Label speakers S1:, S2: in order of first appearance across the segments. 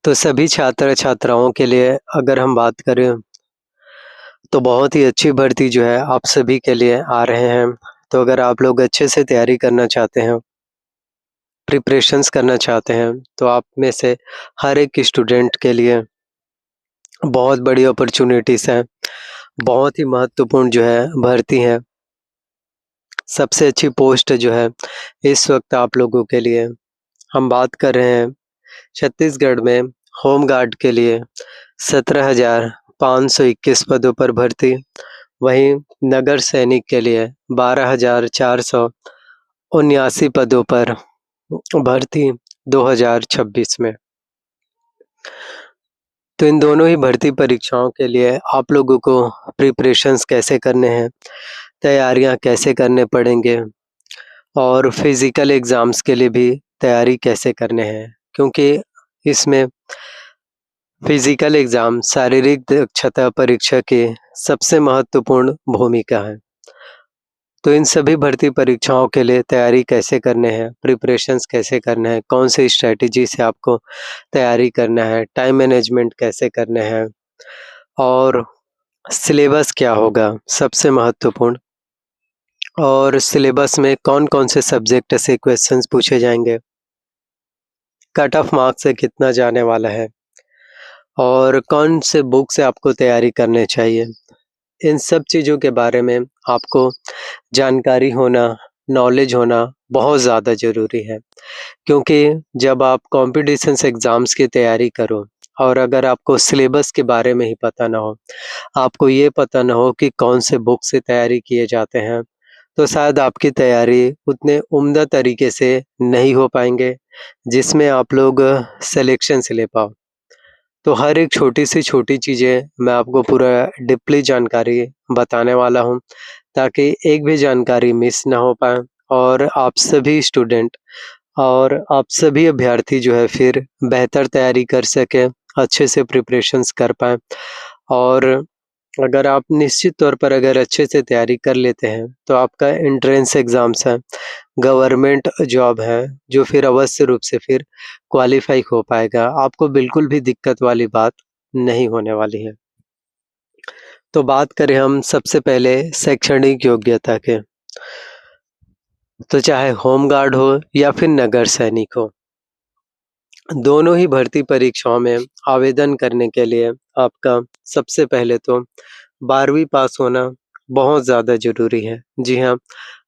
S1: तो सभी छात्र-छात्राओं के लिए अगर हम बात करें, तो बहुत ही अच्छी भर्ती जो है आप सभी के लिए आ रहे हैं। तो अगर आप लोग अच्छे से तैयारी करना चाहते हैं, प्रिपरेशंस करना चाहते हैं, तो आप में से हर एक स्टूडेंट के लिए बहुत बड़ी अपॉर्च्युनिटीज़ हैं। बहुत ही महत्वपूर्ण जो है भर्ती है। सबसे अच्छी पोस्ट जो है इस वक़्त आप लोगों के लिए हम बात कर रहे हैं छत्तीसगढ़ में होम गार्ड के लिए 17,521 पदों पर भर्ती, वहीं नगर सैनिक के लिए 12,479 पदों पर भर्ती 2026 में। तो इन दोनों ही भर्ती परीक्षाओं के लिए आप लोगों को प्रिपरेशंस कैसे करने हैं, तैयारियाँ कैसे करने पड़ेंगे और फिज़िकल एग्ज़ाम्स के लिए भी तैयारी कैसे करने हैं, क्योंकि इसमें फिज़िकल एग्ज़ाम शारीरिक दक्षता परीक्षा की सबसे महत्वपूर्ण भूमिका है। तो इन सभी भर्ती परीक्षाओं के लिए तैयारी कैसे करने हैं, प्रिपरेशंस कैसे करने हैं, कौन सी स्ट्रैटेजी से आपको तैयारी करना है, टाइम मैनेजमेंट कैसे करने हैं और सिलेबस क्या होगा सबसे महत्वपूर्ण, और सिलेबस में कौन-कौन से सब्जेक्ट से क्वेश्चंस पूछे जाएँगे, कट ऑफ मार्क्स से कितना जाने वाला है और कौन से बुक से आपको तैयारी करनी चाहिए। इन सब चीज़ों के बारे में आपको जानकारी होना, नॉलेज होना बहुत ज़्यादा ज़रूरी है। क्योंकि जब आप कॉम्पिटिशन्स एग्ज़ाम्स की तैयारी करो और अगर आपको सिलेबस के बारे में ही पता ना हो, आपको ये पता ना हो कि कौन से बुक से तैयारी किए जाते हैं, तो शायद आपकी तैयारी उतने उम्दा तरीके से नहीं हो पाएँगे, जिसमें आप लोग सिलेक्शंस ले पाओ। तो हर एक छोटी से छोटी चीज़ें मैं आपको पूरा डीपली जानकारी बताने वाला हूँ, ताकि एक भी जानकारी मिस ना हो पाए और आप सभी स्टूडेंट और आप सभी अभ्यर्थी जो है फिर बेहतर तैयारी कर सकें, अच्छे से प्रिपरेशंस कर पाएँ और अगर आप निश्चित तौर पर अगर अच्छे से तैयारी कर लेते हैं, तो आपका एंट्रेंस एग्ज़ाम्स है, गवर्नमेंट जॉब है, जो फिर अवश्य रूप से फिर क्वालीफ़ाई हो पाएगा। आपको बिल्कुल भी दिक्कत वाली बात नहीं होने वाली है। तो बात करें हम सबसे पहले शैक्षणिक योग्यता के, तो चाहे होम गार्ड हो या फिर नगर सैनिक हो, दोनों ही भर्ती परीक्षाओं में आवेदन करने के लिए आपका सबसे पहले तो 12वीं पास होना बहुत ज़्यादा ज़रूरी है। जी हाँ,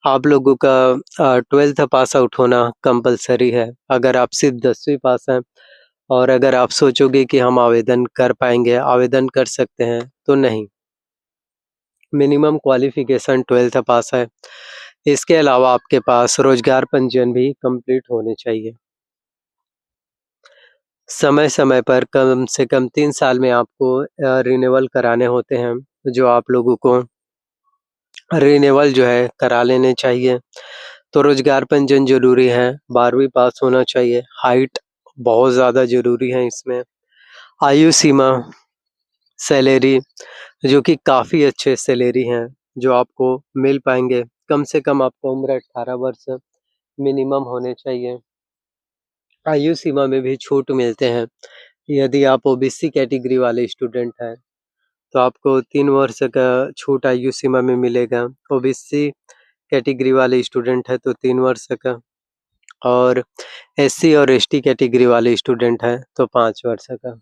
S1: आप लोगों का 12th पास आउट होना कंपल्सरी है। अगर आप सिर्फ़ 10वीं पास हैं और अगर आप सोचोगे कि हम आवेदन कर पाएँगे, आवेदन कर सकते हैं, तो नहीं। मिनिमम क्वालिफ़िकेशन 12th पास है। इसके अलावा आपके पास रोज़गार पंजीयन भी कंप्लीट होने चाहिए। समय-समय पर कम से कम 3 साल में आपको रिन्यूअल कराने होते हैं, जो आप लोगों को रिन्यूअल जो है करा लेने चाहिए। तो रोज़गार पंजीयन ज़रूरी है, 12वीं पास होना चाहिए, हाइट बहुत ज़्यादा ज़रूरी है इसमें, आयु सीमा, सैलरी जो कि काफ़ी अच्छे सैलरी हैं, जो आपको मिल पाएँगे। कम से कम आपका उम्र 18 वर्ष मिनिमम होने चाहिए। आयु सीमा में भी छूट मिलते हैं। यदि आप ओबीसी कैटेगरी वाले स्टूडेंट हैं, तो आपको 3 वर्ष का छूट आयु सीमा में मिलेगा। ओबीसी कैटेगरी वाले स्टूडेंट हैं तो 3 वर्ष का और एससी और एसटी कैटेगरी वाले स्टूडेंट हैं तो 5 वर्ष का।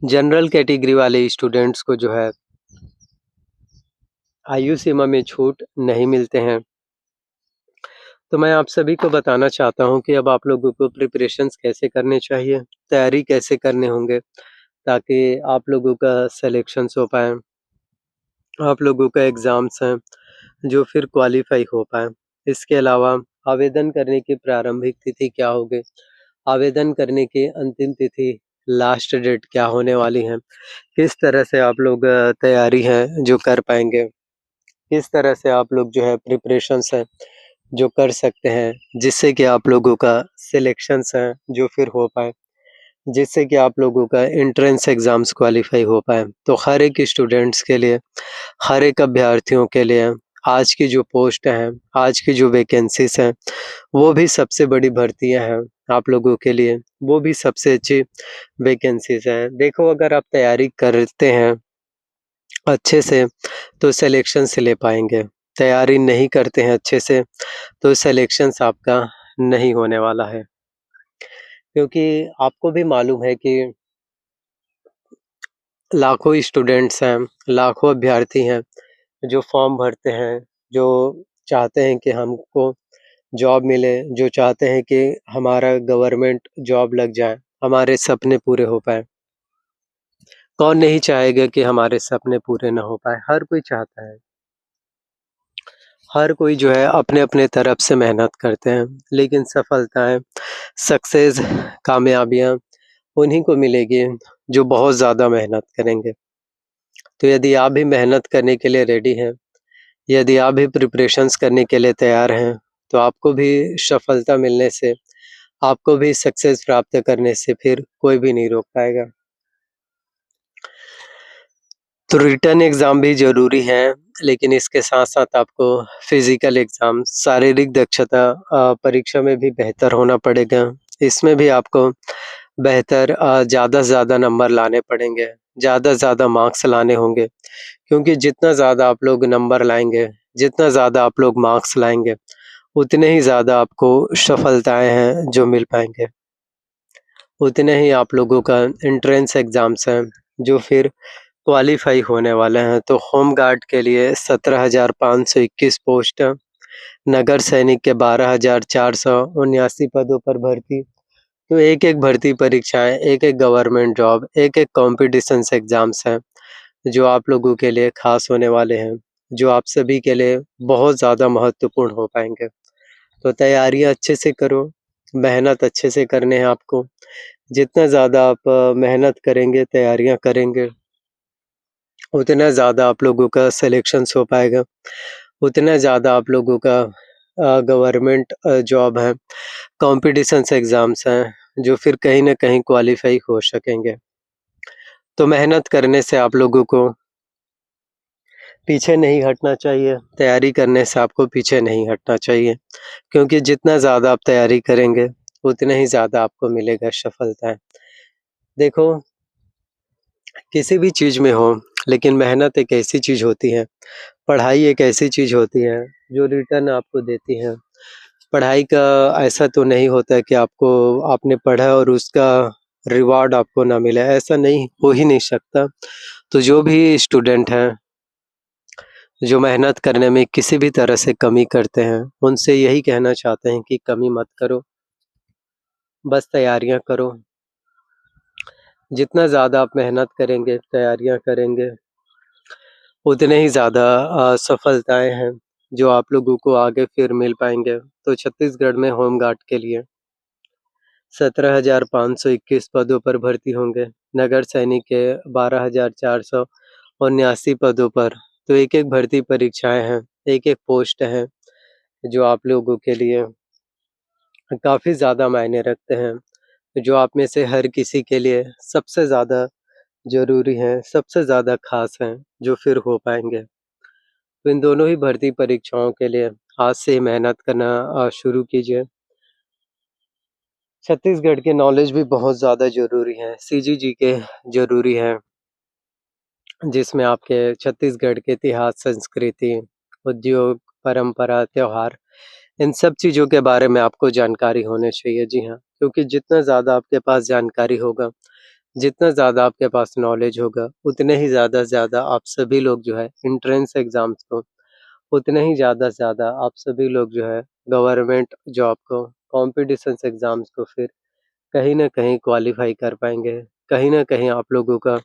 S1: जनरल कैटेगरी वाले स्टूडेंट्स को जो है आयु सीमा में छूट नहीं मिलते हैं। तो मैं आप सभी को बताना चाहता हूँ कि अब आप लोगों को प्रिपरेशंस कैसे करने चाहिए, तैयारी कैसे करने होंगे, ताकि आप लोगों का सिलेक्शंस हो पाए। आप लोगों का एग्ज़ाम्स हैं, जो फिर क्वालीफ़ाई हो पाएँ। इसके अलावा आवेदन करने की प्रारंभिक तिथि क्या होगी? आवेदन करने की अंतिम तिथि, लास्ट डेट क्या होने वाली है? किस तरह से आप लोग तैयारी है जो कर पाएँगे? किस तरह से आप लोग जो है प्रिपरेशंस है, जो कर सकते हैं, जिससे कि आप लोगों का सिलेक्शंस है, जो फिर हो पाएँ? जिससे कि आप लोगों का एंट्रेंस एग्ज़ाम्स क्वालीफ़ाई हो पाएँ। तो हर एक स्टूडेंट्स के लिए, हर एक अभ्यर्थियों के लिए आज की जो पोस्ट हैं, आज की जो वैकेंसीज़ हैं, वो भी सबसे बड़ी भर्तियाँ हैं आप लोगों के लिए, वो भी सबसे अच्छी वैकेंसीज़ हैं। देखो अगर आप तैयारी करते हैं अच्छे से, तो सिलेक्शन से ले पाएँगे। तैयारी नहीं करते हैं अच्छे से, तो सिलेक्शंस आपका नहीं होने वाला है। क्योंकि आपको भी मालूम है कि लाखों स्टूडेंट्स हैं, लाखों अभ्यर्थी हैं, जो फॉर्म भरते हैं, जो चाहते हैं कि हमको जॉब मिले, जो चाहते हैं कि हमारा गवर्नमेंट जॉब लग जाए, हमारे सपने पूरे हो पाएँ। कौन नहीं चाहेगा कि हमारे सपने पूरे ना हो पाएँ? हर कोई चाहता है। हर कोई जो है अपने-अपने तरफ से मेहनत करते हैं, लेकिन सफलताएँ, सक्सेस, कामयाबियाँ उन्हीं को मिलेगी जो बहुत ज़्यादा मेहनत करेंगे। तो यदि आप भी मेहनत करने के लिए रेडी हैं, यदि आप भी प्रिपरेशंस करने के लिए तैयार हैं, तो आपको भी सफलता मिलने से, आपको भी सक्सेस प्राप्त करने से फिर कोई भी नहीं रोक पाएगा। तो रिटन एग्ज़ाम भी ज़रूरी है, लेकिन इसके साथ-साथ आपको फ़िज़िकल एग्ज़ाम, शारीरिक दक्षता परीक्षा में भी बेहतर होना पड़ेगा। इसमें भी आपको बेहतर ज़्यादा से ज़्यादा नंबर लाने पड़ेंगे, ज़्यादा से ज़्यादा मार्क्स लाने होंगे, क्योंकि जितना ज़्यादा आप लोग नंबर लाएँगे, जितना ज़्यादा आप लोग मार्क्स लाएँगे, उतने ही ज़्यादा आपको सफलताएँ हैं जो मिल पाएँगे। उतने ही आप लोगों का एंट्रेंस एग्ज़ाम्स हैं, जो फिर क्वालीफ़ाई होने वाले हैं। तो होम गार्ड के लिए 17,521 पोस्ट, नगर सैनिक के 12,479 पदों पर भर्ती। तो एक-एक भर्ती परीक्षाएँ, एक-एक गवर्नमेंट जॉब, एक-एक कॉम्पिटिशन्स एग्ज़ाम्स हैं, जो आप लोगों के लिए ख़ास होने वाले हैं, जो आप सभी के लिए बहुत ज़्यादा महत्वपूर्ण हो पाएँगे। तो तैयारियाँ अच्छे से करो, मेहनत अच्छे से करने हैं आपको। जितना ज़्यादा आप मेहनत करेंगे, तैयारियाँ करेंगे, उतना ज़्यादा आप लोगों का सिलेक्शंस हो पाएगा, उतना ज़्यादा आप लोगों का गवर्नमेंट जॉब है, कॉम्पिटिशन्स एग्ज़ाम्स हैं, जो फिर कहीं न कहीं क्वालीफ़ाई हो सकेंगे। तो मेहनत करने से आप लोगों को पीछे नहीं हटना चाहिए, तैयारी करने से आपको पीछे नहीं हटना चाहिए, क्योंकि जितना ज़्यादा आप तैयारी करेंगे, उतने ही ज़्यादा आपको मिलेगा सफलताएँ। देखो किसी भी चीज़ में हो, लेकिन मेहनत एक ऐसी चीज़ होती है, पढ़ाई एक ऐसी चीज़ होती है, जो रिटर्न आपको देती है। पढ़ाई का ऐसा तो नहीं होता कि आपको आपने पढ़ा और उसका रिवार्ड आपको ना मिले, ऐसा नहीं हो ही नहीं सकता। तो जो भी स्टूडेंट हैं, जो मेहनत करने में किसी भी तरह से कमी करते हैं, उनसे यही कहना चाहते हैं कि कमी मत करो, बस तैयारियाँ करो। जितना ज़्यादा आप मेहनत करेंगे, तैयारियाँ करेंगे, उतने ही ज़्यादा सफलताएँ हैं, जो आप लोगों को आगे फिर मिल पाएँगे। तो छत्तीसगढ़ में होम गार्ड के लिए 17,521 पदों पर भर्ती होंगे, नगर सैनिक के 12,479 पदों पर। तो एक-एक भर्ती परीक्षाएँ हैं, एक-एक पोस्ट है, जो आप लोगों के लिए काफ़ी ज़्यादा मायने रखते हैं, जो आप में से हर किसी के लिए सबसे ज़्यादा ज़रूरी हैं, सबसे ज़्यादा ख़ास हैं, जो फिर हो पाएँगे। तो इन दोनों ही भर्ती परीक्षाओं के लिए आज से ही मेहनत करना शुरू कीजिए। छत्तीसगढ़ के नॉलेज भी बहुत ज़्यादा ज़रूरी है, सीजीजी के ज़रूरी है, जिसमें आपके छत्तीसगढ़ के इतिहास, संस्कृति, उद्योग, परंपरा, त्योहार, इन सब चीज़ों के बारे में आपको जानकारी होनी चाहिए। जी हाँ, क्योंकि जितना ज़्यादा आपके पास जानकारी होगा, जितना ज़्यादा आपके पास नॉलेज होगा, उतने ही ज़्यादा से ज़्यादा आप सभी लोग जो है एंट्रेंस एग्ज़ाम्स को, उतने ही ज़्यादा से ज़्यादा आप सभी लोग जो है गवर्नमेंट जॉब को, कॉम्पिटिशन्स एग्ज़ाम्स को फिर कहीं न कहीं क्वालीफ़ाई कर पाएँगे। कहीं न कहीं आप लोगों का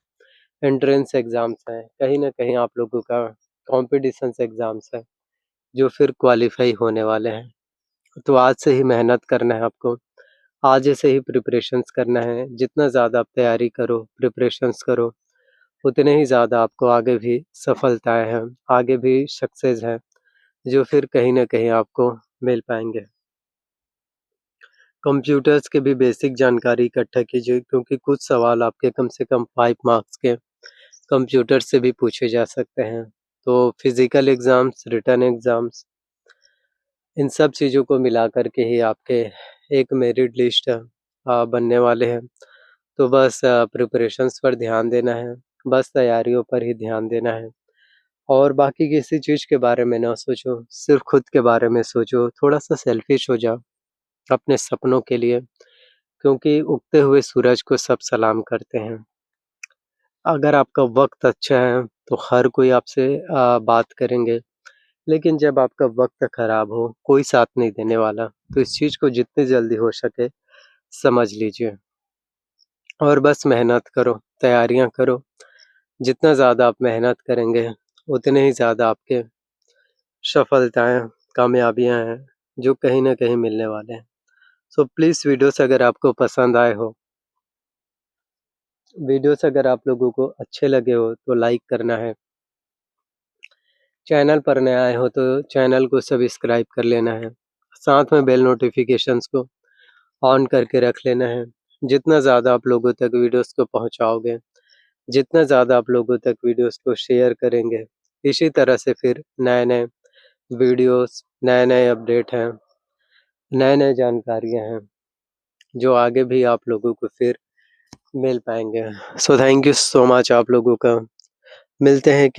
S1: एंट्रेंस एग्ज़ाम्स है, कहीं न कहीं आप लोगों का कॉम्पिटिशन्स एग्ज़ाम्स है, जो फिर क्वालीफ़ाई होने वाले हैं। तो आज से ही मेहनत करना है आपको, आज से ही प्रिपरेशंस करना है। जितना ज़्यादा आप तैयारी करो, प्रिपरेशंस करो, उतने ही ज़्यादा आपको आगे भी सफलताएँ हैं, आगे भी सक्सेस है, जो फिर कहीं न कहीं आपको मिल पाएँगे। कंप्यूटर्स के भी बेसिक जानकारी इकट्ठा कीजिए, क्योंकि कुछ सवाल आपके कम से कम 5 मार्क्स के कंप्यूटर से भी पूछे जा सकते हैं। तो फिज़िकल एग्ज़ाम्स, रिटन एग्ज़ाम्स इन सब चीज़ों को मिला कर के ही आपके एक मेरिट लिस्ट बनने वाले हैं। तो बस प्रिपरेशंस पर ध्यान देना है, बस तैयारियों पर ही ध्यान देना है और बाकी किसी चीज़ के बारे में ना सोचो, सिर्फ़ खुद के बारे में सोचो, थोड़ा-सा सेल्फ़िश हो जाओ अपने सपनों के लिए, क्योंकि उगते हुए सूरज को सब सलाम करते हैं। अगर आपका वक़्त अच्छा है, तो हर कोई आपसे बात करेंगे, लेकिन जब आपका वक़्त खराब हो, कोई साथ नहीं देने वाला, तो इस चीज़ को जितनी जल्दी हो सके समझ लीजिए और बस मेहनत करो, तैयारियाँ करो। जितना ज़्यादा आप मेहनत करेंगे, उतने ही ज़्यादा आपके सफलताएँ, कामयाबियाँ हैं, जो कहीं न कहीं मिलने वाले हैं। सो प्लीज़ वीडियोज़ अगर आपको पसंद आए हो, वीडियोज़ अगर आप लोगों को अच्छे लगे हो, तो लाइक करना है। चैनल पर नए आए हो तो चैनल को सब्सक्राइब कर लेना है। साथ में बेल नोटिफ़िकेशंस को ऑन करके रख लेना है। जितना ज़्यादा आप लोगों तक वीडियोज़ को पहुँचाओगे, जितना ज़्यादा आप लोगों तक वीडियोज़ को शेयर करेंगे, इसी तरह से फिर नए-नए वीडियोज़, नए-नए अपडेट हैं, नए-नए जानकारियाँ हैं, जो आगे भी आप लोगों को फिर मिल पाएँगे। So thank you so much आप लोगों का। मिलते हैं कि